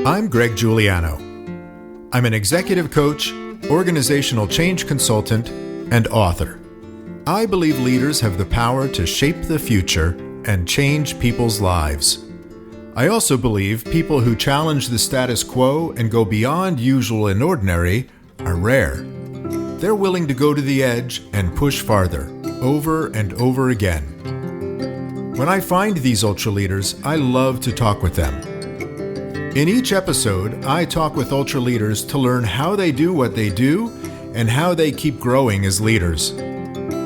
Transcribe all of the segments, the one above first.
I'm Greg Giuliano. I'm an executive coach, organizational change consultant, and author. I believe leaders have the power to shape the future and change people's lives. I also believe people who challenge the status quo and go beyond usual and ordinary are rare. They're willing to go to the edge and push farther, over and over again. When I find these ultra leaders, I love to talk with them. In each episode, I talk with ultra leaders to learn how they do what they do and how they keep growing as leaders.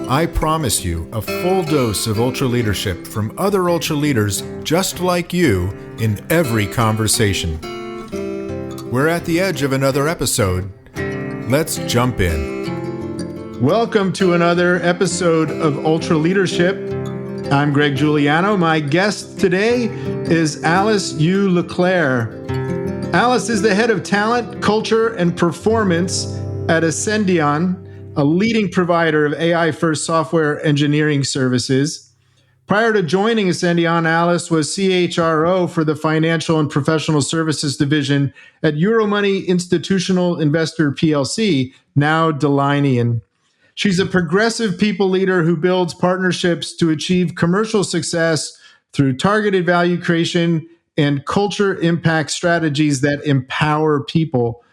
I promise you a full dose of ultra leadership from other ultra leaders just like you in every conversation. We're at the edge of another episode. Let's jump in. Welcome to another episode of Ultra Leadership. I'm Greg Giuliano. My guest today is Alice Yoo LeClair. Alice is the head of talent, culture, and performance at Ascendion, a leading provider of AI-first software engineering services. Prior to joining Ascendion, Alice was CHRO for the Financial and Professional Services Division at Euromoney Institutional Investor PLC, now Delignian. She's a progressive people leader who builds partnerships to achieve commercial success through targeted value creation and culture impact strategies that empower people.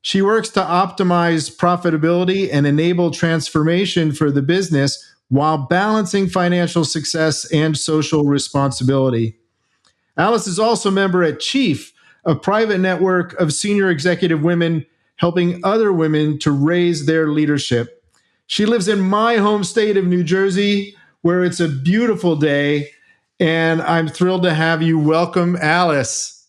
She works to optimize profitability and enable transformation for the business while balancing financial success and social responsibility. Alice is also a member at Chief, a private network of senior executive women helping other women to raise their leadership. She lives in my home state of New Jersey, where it's a beautiful day, and I'm thrilled to have you. Welcome, Alice.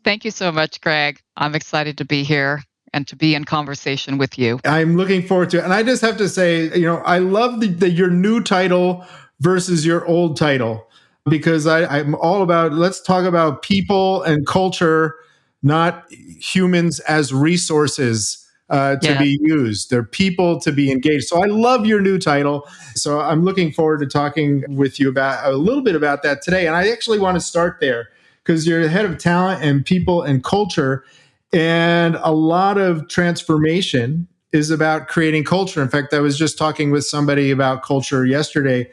Thank you so much, Greg. I'm excited to be here and to be in conversation with you. I'm looking forward to it. And I just have to say, I love your new title versus your old title, because I'm all about, let's talk about people and culture, not humans as resources to be used. They're people to be engaged. So I love your new title. So I'm looking forward to talking with you about a little bit about that today. And I actually want to start there because you're the head of talent and people and culture. And a lot of transformation is about creating culture. In fact, I was just talking with somebody about culture yesterday,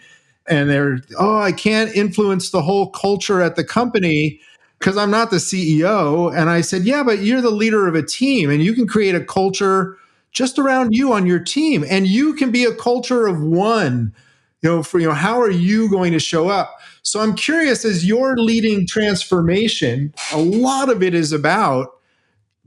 and I can't influence the whole culture at the company because I'm not the CEO. And I said, yeah, but you're the leader of a team and you can create a culture just around you on your team. And you can be a culture of one, how are you going to show up? So I'm curious, as you're leading transformation, a lot of it is about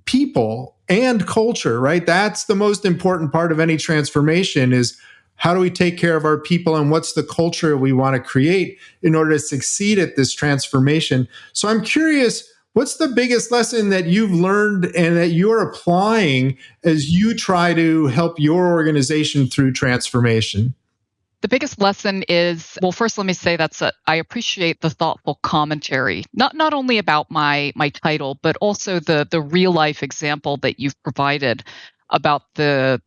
people and culture, right? That's the most important part of any transformation is how do we take care of our people and what's the culture we want to create in order to succeed at this transformation? So I'm curious, what's the biggest lesson that you've learned and that you're applying as you try to help your organization through transformation? The biggest lesson is, well, first let me say I appreciate the thoughtful commentary, not only about my title, but also the real life example that you've provided about the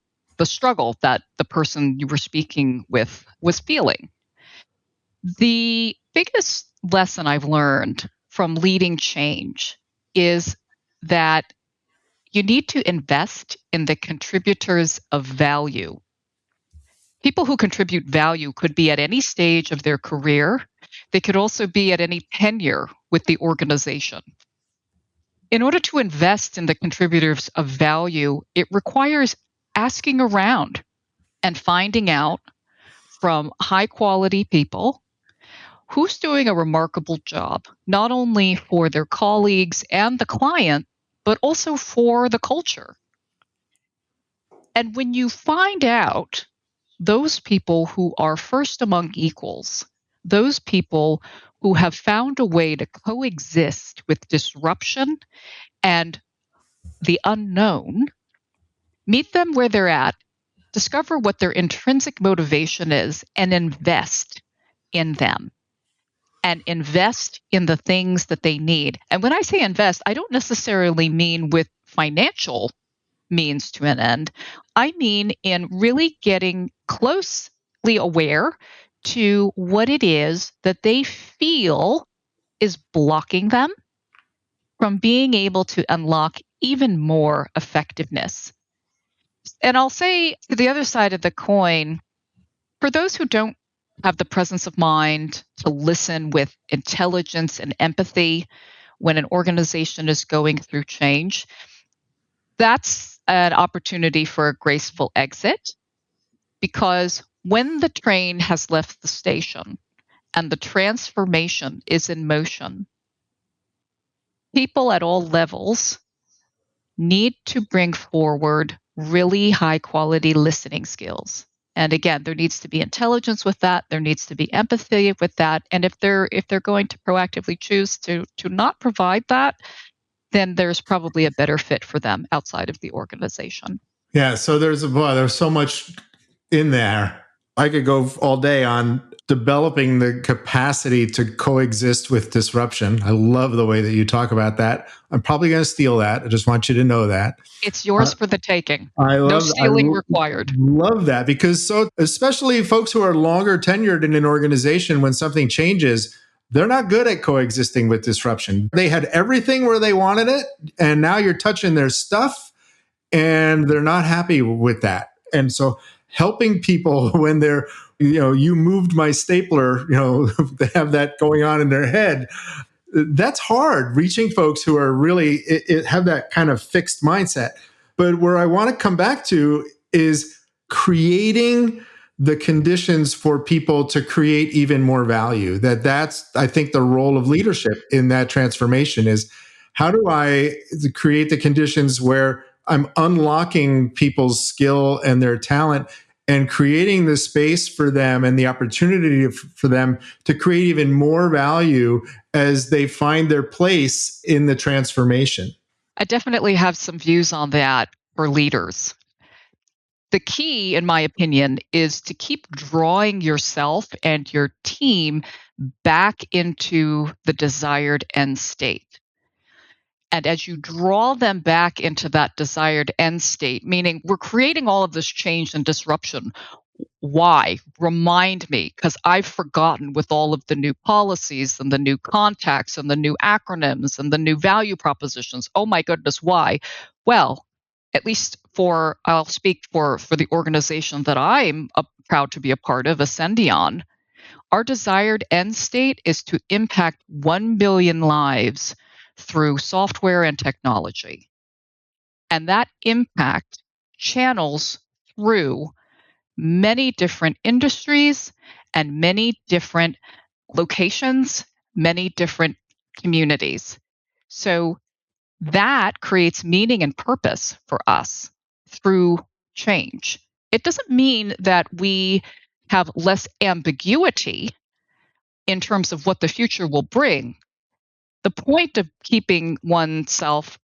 struggle that the person you were speaking with was feeling. The biggest lesson I've learned from leading change is that you need to invest in the contributors of value. People who contribute value could be at any stage of their career. They could also be at any tenure with the organization. In order to invest in the contributors of value, it requires asking around and finding out from high quality people who's doing a remarkable job, not only for their colleagues and the client, but also for the culture. And when you find out those people who are first among equals, those people who have found a way to coexist with disruption and the unknown, meet them where they're at, discover what their intrinsic motivation is, and invest in them and invest in the things that they need. And when I say invest, I don't necessarily mean with financial means to an end. I mean in really getting closely aware to what it is that they feel is blocking them from being able to unlock even more effectiveness. And I'll say to the other side of the coin, for those who don't have the presence of mind to listen with intelligence and empathy when an organization is going through change, that's an opportunity for a graceful exit, because when the train has left the station and the transformation is in motion, people at all levels need to bring forward really high quality listening skills. And again, there needs to be intelligence with that. There needs to be empathy with that. And if they're going to proactively choose to not provide that, then there's probably a better fit for them outside of the organization. Yeah. So there's so much in there. I could go all day on developing the capacity to coexist with disruption. I love the way that you talk about that. I'm probably going to steal that. I just want you to know that. It's yours for the taking. No stealing required. Love that, because especially folks who are longer tenured in an organization, when something changes, they're not good at coexisting with disruption. They had everything where they wanted it, and now you're touching their stuff and they're not happy with that. And so helping people when they're, you moved my stapler, they have that going on in their head. That's hard, reaching folks who are really have that kind of fixed mindset. But where I want to come back to is creating the conditions for people to create even more value. That's, I think, the role of leadership in that transformation is, how do I create the conditions where I'm unlocking people's skill and their talent and creating the space for them and the opportunity for them to create even more value as they find their place in the transformation? I definitely have some views on that for leaders. The key, in my opinion, is to keep drawing yourself and your team back into the desired end state. And as you draw them back into that desired end state, meaning we're creating all of this change and disruption. Why? Remind me, because I've forgotten with all of the new policies and the new contacts and the new acronyms and the new value propositions. Oh my goodness, why? Well, at least I'll speak for the organization that I'm proud to be a part of, Ascendion. Our desired end state is to impact 1 billion lives through software and technology. And that impact channels through many different industries and many different locations, many different communities. So that creates meaning and purpose for us through change. It doesn't mean that we have less ambiguity in terms of what the future will bring. The point of keeping oneself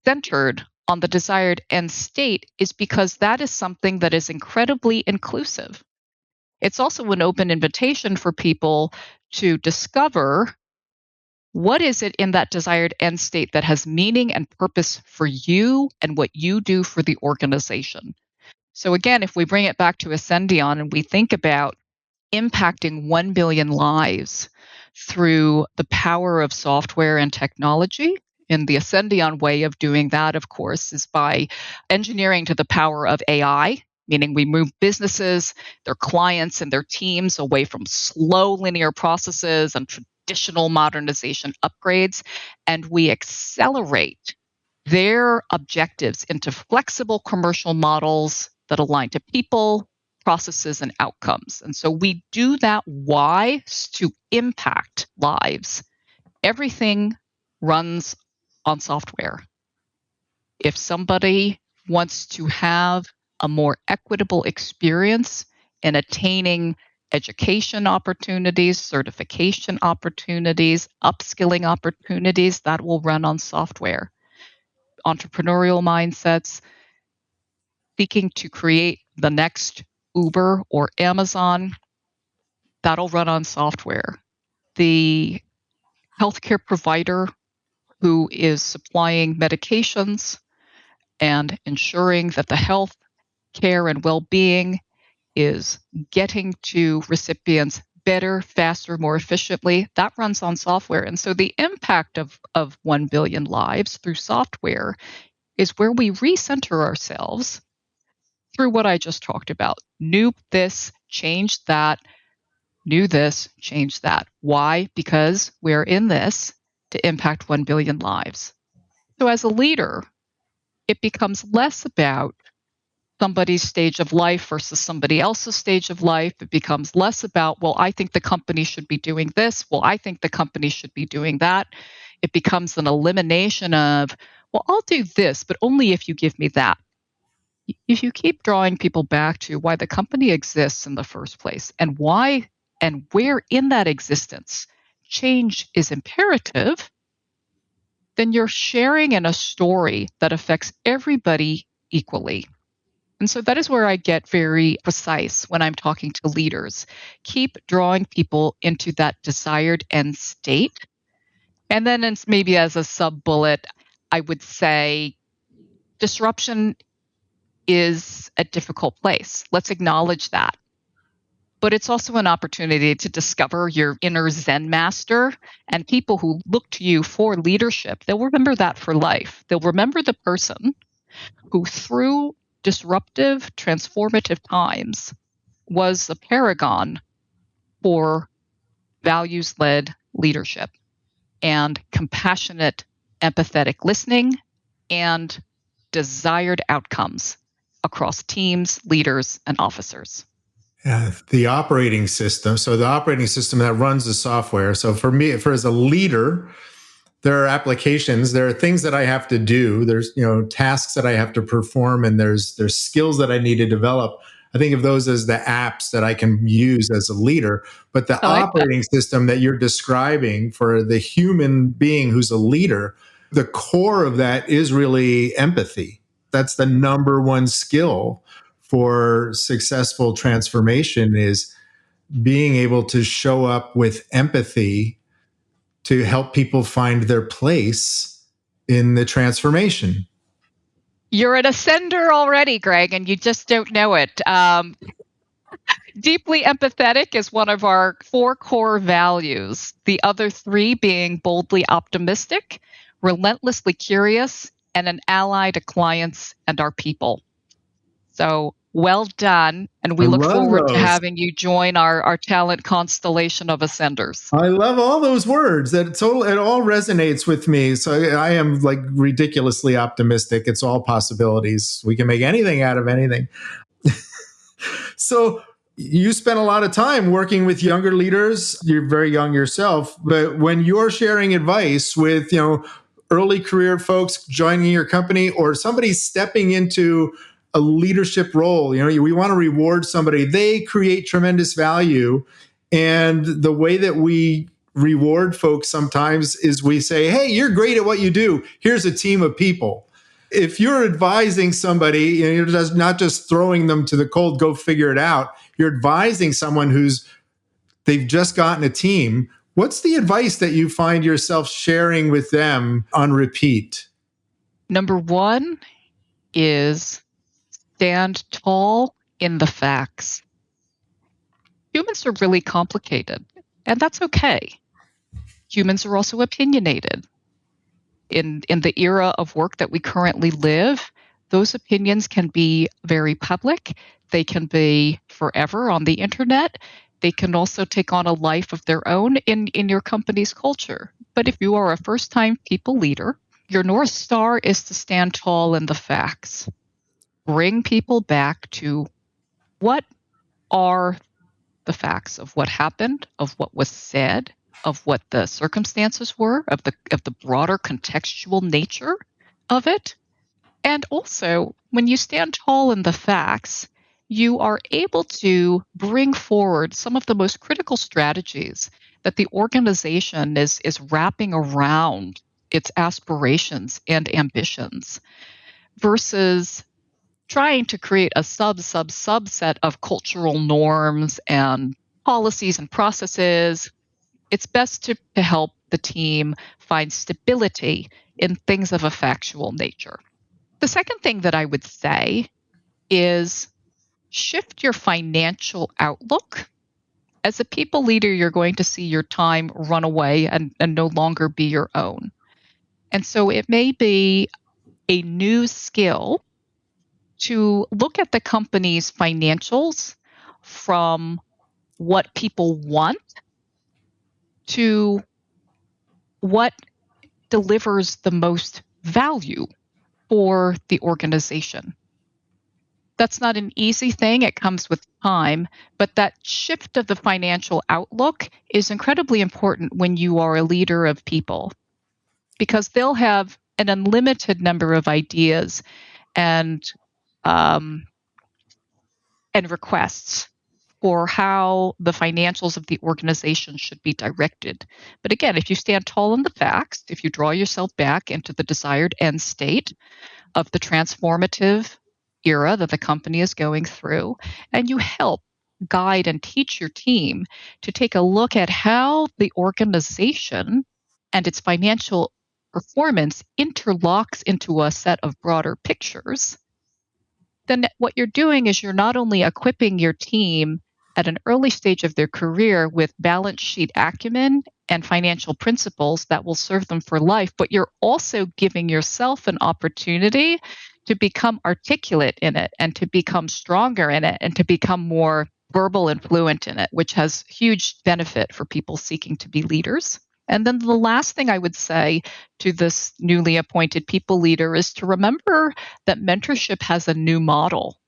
centered on the desired end state is because that is something that is incredibly inclusive. It's also an open invitation for people to discover what is it in that desired end state that has meaning and purpose for you and what you do for the organization. So again, if we bring it back to Ascendion and we think about impacting 1 billion lives through the power of software and technology. And the Ascendion way of doing that, of course, is by engineering to the power of AI, meaning we move businesses, their clients, and their teams away from slow linear processes and traditional modernization upgrades, and we accelerate their objectives into flexible commercial models that align to people, processes, and outcomes. And so we do that. Why? To impact lives. Everything runs on software. If somebody wants to have a more equitable experience in attaining education opportunities, certification opportunities, upskilling opportunities, that will run on software. Entrepreneurial mindsets, seeking to create the next Uber or Amazon, that'll run on software. The healthcare provider who is supplying medications and ensuring that the health care and well-being is getting to recipients better, faster, more efficiently, that runs on software. And so the impact of 1 billion lives through software is where we recenter ourselves through what I just talked about. New this, change that, new this, change that. Why? Because we're in this to impact 1 billion lives. So as a leader, it becomes less about somebody's stage of life versus somebody else's stage of life. It becomes less about, well, I think the company should be doing this. Well, I think the company should be doing that. It becomes an elimination of, well, I'll do this, but only if you give me that. If you keep drawing people back to why the company exists in the first place and why and where in that existence change is imperative, then you're sharing in a story that affects everybody equally. And so that is where I get very precise when I'm talking to leaders. Keep drawing people into that desired end state. And then maybe as a sub bullet, I would say disruption is a difficult place. Let's acknowledge that. But it's also an opportunity to discover your inner Zen master, and people who look to you for leadership, they'll remember that for life. They'll remember the person who, through disruptive, transformative times, was a paragon for values-led leadership and compassionate, empathetic listening and desired outcomes across teams, leaders, and officers. The operating system. So the operating system that runs the software. So for me, as a leader, there are applications, there are things that I have to do. There's, tasks that I have to perform, and there's skills that I need to develop. I think of those as the apps that I can use as a leader. But the operating system that you're describing for the human being who's a leader, the core of that is really empathy. That's the number one skill for successful transformation, is being able to show up with empathy to help people find their place in the transformation. You're an ascender already, Greg, and you just don't know it. Deeply empathetic is one of our 4 core values. The other 3 being boldly optimistic, relentlessly curious, and an ally to clients and our people. So well done. And we look forward to having you join our talent constellation of ascenders. I love all those words. It all resonates with me. So I am like ridiculously optimistic. It's all possibilities. We can make anything out of anything. So you spend a lot of time working with younger leaders. You're very young yourself, but when you're sharing advice with, early career folks joining your company, or somebody stepping into a leadership role, we want to reward somebody. They create tremendous value. And the way that we reward folks sometimes is we say, hey, you're great at what you do. Here's a team of people. If you're advising somebody, you're just not just throwing them to the cold, go figure it out. You're advising someone they've just gotten a team. What's the advice that you find yourself sharing with them on repeat? Number 1 is stand tall in the facts. Humans are really complicated, and that's okay. Humans are also opinionated. In the era of work that we currently live, those opinions can be very public. They can be forever on the internet. They can also take on a life of their own in your company's culture. But if you are a first-time people leader, your North Star is to stand tall in the facts. Bring people back to what are the facts of what happened, of what was said, of what the circumstances were, of the broader contextual nature of it. And also, when you stand tall in the facts, you are able to bring forward some of the most critical strategies that the organization is wrapping around its aspirations and ambitions, versus trying to create a subset of cultural norms and policies and processes. It's best to help the team find stability in things of a factual nature. The second thing that I would say is shift your financial outlook As a people leader, you're going to see your time run away and no longer be your own. And so it may be a new skill to look at the company's financials from what people want to what delivers the most value for the organization. That's not an easy thing. It comes with time, but that shift of the financial outlook is incredibly important when you are a leader of people because they'll have an unlimited number of ideas and um, and requests for how the financials of the organization should be directed. But again, if you stand tall in the facts, if you draw yourself back into the desired end state of the transformative era that the company is going through, and you help guide and teach your team to take a look at how the organization and its financial performance interlocks into a set of broader pictures, then what you're doing is you're not only equipping your team at an early stage of their career with balance sheet acumen and financial principles that will serve them for life, but you're also giving yourself an opportunity to become articulate in it and to become stronger in it and to become more verbal and fluent in it, which has huge benefit for people seeking to be leaders. And then the last thing I would say to this newly appointed people leader is to remember that mentorship has a new model.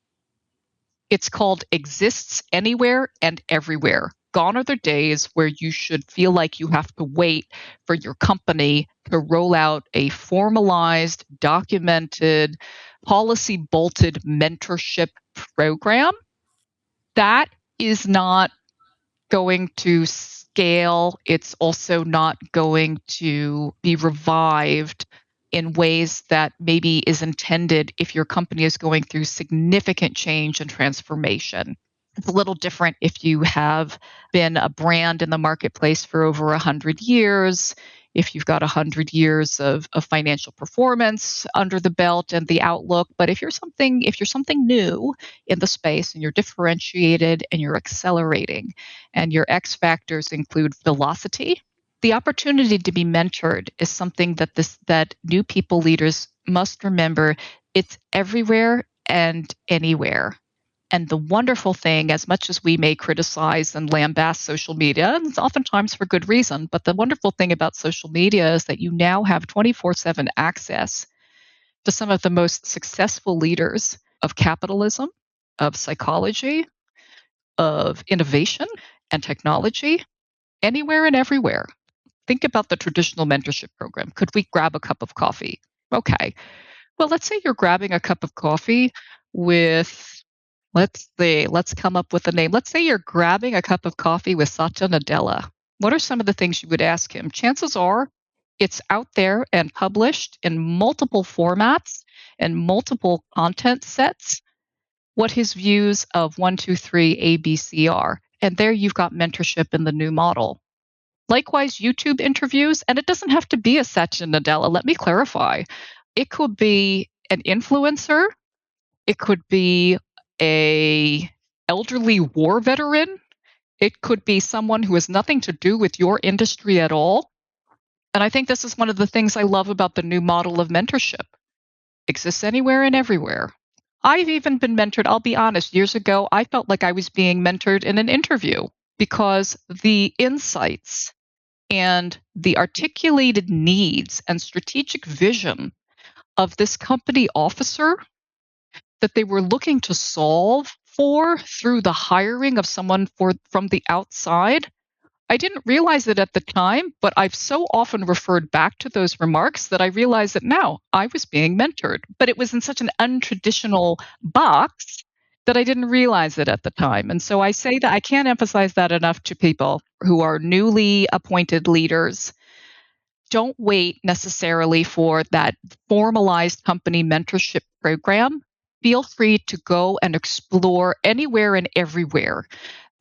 It's called exists anywhere and everywhere. Gone are the days where you should feel like you have to wait for your company to roll out a formalized, documented, policy bolted mentorship program. That is not going to scale. It's also not going to be revived in ways that maybe is intended if your company is going through significant change and transformation. It's a little different if you have been a brand in the marketplace for over 100 years, if you've got 100 years of financial performance under the belt and the outlook. But if you're something new in the space and you're differentiated and you're accelerating and your X factors include velocity, the opportunity to be mentored is something that new people leaders must remember. It's everywhere and anywhere. And the wonderful thing, as much as we may criticize and lambaste social media, and it's oftentimes for good reason, but the wonderful thing about social media is that you now have 24/7 access to some of the most successful leaders of capitalism, of psychology, of innovation and technology, anywhere and everywhere. Think about the traditional mentorship program. Could we grab a cup of coffee? Okay. Well, let's say you're grabbing a cup of coffee with, let's come up with a name. Let's say you're grabbing a cup of coffee with Satya Nadella. What are some of the things you would ask him? Chances are it's out there and published in multiple formats and multiple content sets what his views of 1, 2, 3 ABC are. And there you've got mentorship in the new model. Likewise, YouTube interviews, and it doesn't have to be a Satya Nadella. Let me clarify. It could be an influencer. It could be a elderly war veteran. It could be someone who has nothing to do with your industry at all. And I think this is one of the things I love about the new model of mentorship. Exists anywhere and everywhere. I've even been mentored. I'll be honest, years ago, I felt like I was being mentored in an interview because the insights and the articulated needs and strategic vision of this company officer that they were looking to solve for through the hiring of someone from the outside. I didn't realize it at the time, but I've so often referred back to those remarks that I realize that now I was being mentored, but it was in such an untraditional box that I didn't realize it at the time. And so I say that I can't emphasize that enough to people who are newly appointed leaders. Don't wait necessarily for that formalized company mentorship program. Feel free to go and explore anywhere and everywhere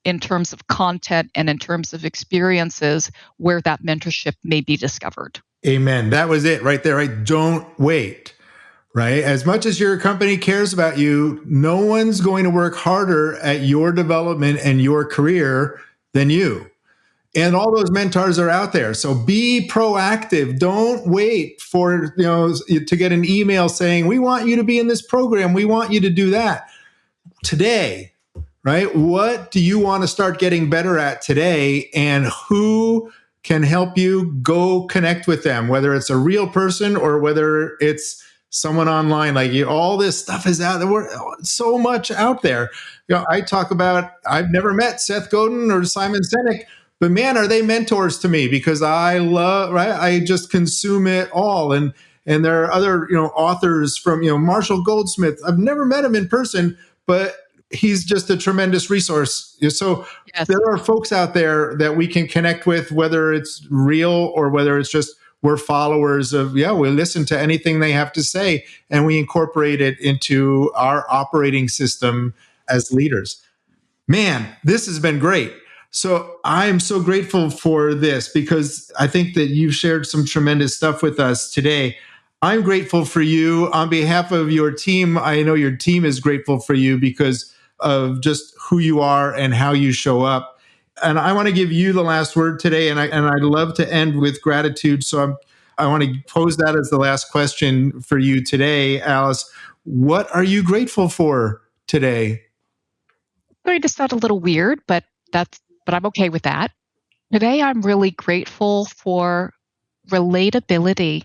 in terms of content and in terms of experiences where that mentorship may be discovered. Amen. That was it right there, right? Don't wait, right? As much as your company cares about you, no one's going to work harder at your development and your career than you. And all those mentors are out there. So be proactive. Don't wait for, to get an email saying, we want you to be in this program. We want you to do that today, right? What do you want to start getting better at today? And who can help you go connect with them, whether it's a real person or whether it's someone online. Like all this stuff is out there. So much out there. I talk about, I've never met Seth Godin or Simon Sinek, but man, are they mentors to me because I love, right? I just consume it all. And there are other, authors from, Marshall Goldsmith. I've never met him in person, but he's just a tremendous resource. So yes, there are folks out there that we can connect with, whether it's real or whether it's just we're followers of, we listen to anything they have to say and we incorporate it into our operating system as leaders. Man, this has been great. So I'm so grateful for this because I think that you've shared some tremendous stuff with us today. I'm grateful for you. On behalf of your team, I know your team is grateful for you because of just who you are and how you show up. And I want to give you the last word today. And I'd love to end with gratitude. So I want to pose that as the last question for you today, Alice. What are you grateful for today? Going to sound a little weird, but I'm okay with that. Today, I'm really grateful for relatability.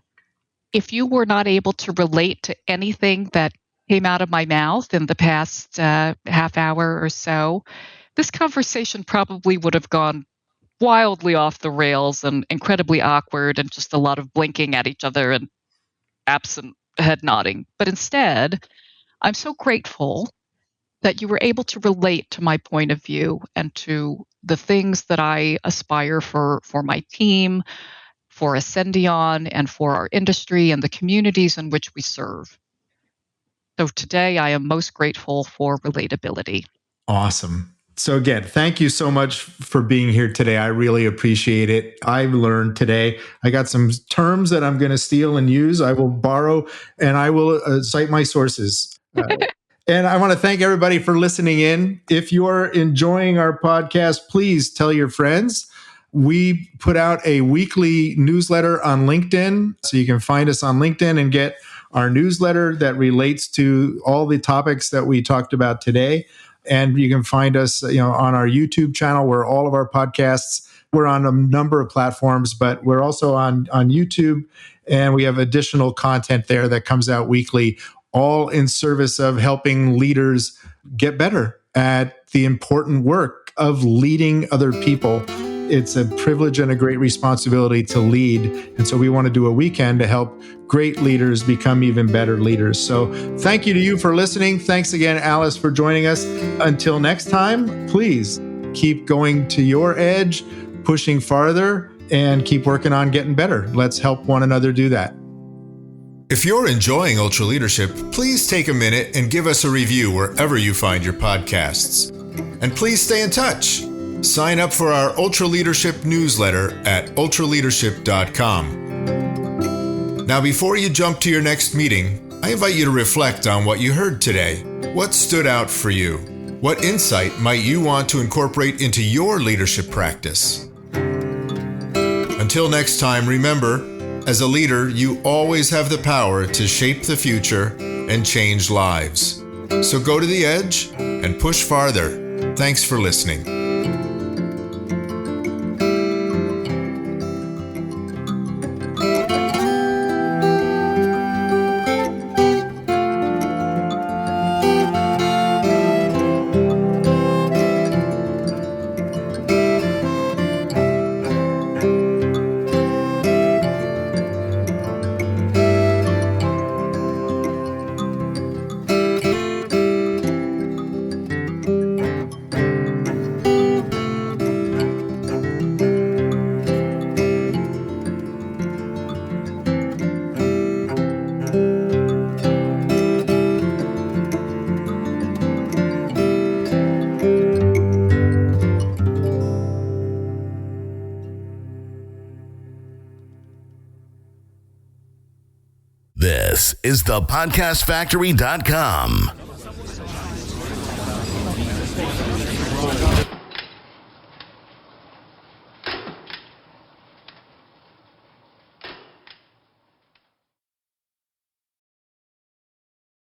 If you were not able to relate to anything that came out of my mouth in the past half hour or so, this conversation probably would have gone wildly off the rails and incredibly awkward and just a lot of blinking at each other and absent head nodding. But instead, I'm so grateful that you were able to relate to my point of view and to the things that I aspire for my team, for Ascendion, and for our industry and the communities in which we serve. So today I am most grateful for relatability. Awesome. So again, thank you so much for being here today. I really appreciate it. I've learned today. I got some terms that I'm going to steal and use. I will borrow and I will cite my sources. And I want to thank everybody for listening in. If you're enjoying our podcast, please tell your friends. We put out a weekly newsletter on LinkedIn. So you can find us on LinkedIn and get our newsletter that relates to all the topics that we talked about today. And you can find us, on our YouTube channel where all of our podcasts, we're on a number of platforms, but we're also on YouTube. And we have additional content there that comes out weekly, all in service of helping leaders get better at the important work of leading other people. It's a privilege and a great responsibility to lead. And so we want to do a weekend to help great leaders become even better leaders. So thank you to you for listening. Thanks again, Alice, for joining us. Until next time, please keep going to your edge, pushing farther, and keep working on getting better. Let's help one another do that. If you're enjoying Ultra Leadership, please take a minute and give us a review wherever you find your podcasts. And please stay in touch. Sign up for our Ultra Leadership newsletter at ultraleadership.com. Now, before you jump to your next meeting, I invite you to reflect on what you heard today. What stood out for you? What insight might you want to incorporate into your leadership practice? Until next time, remember, as a leader, you always have the power to shape the future and change lives. So go to the edge and push farther. Thanks for listening. This is thepodcastfactory.com.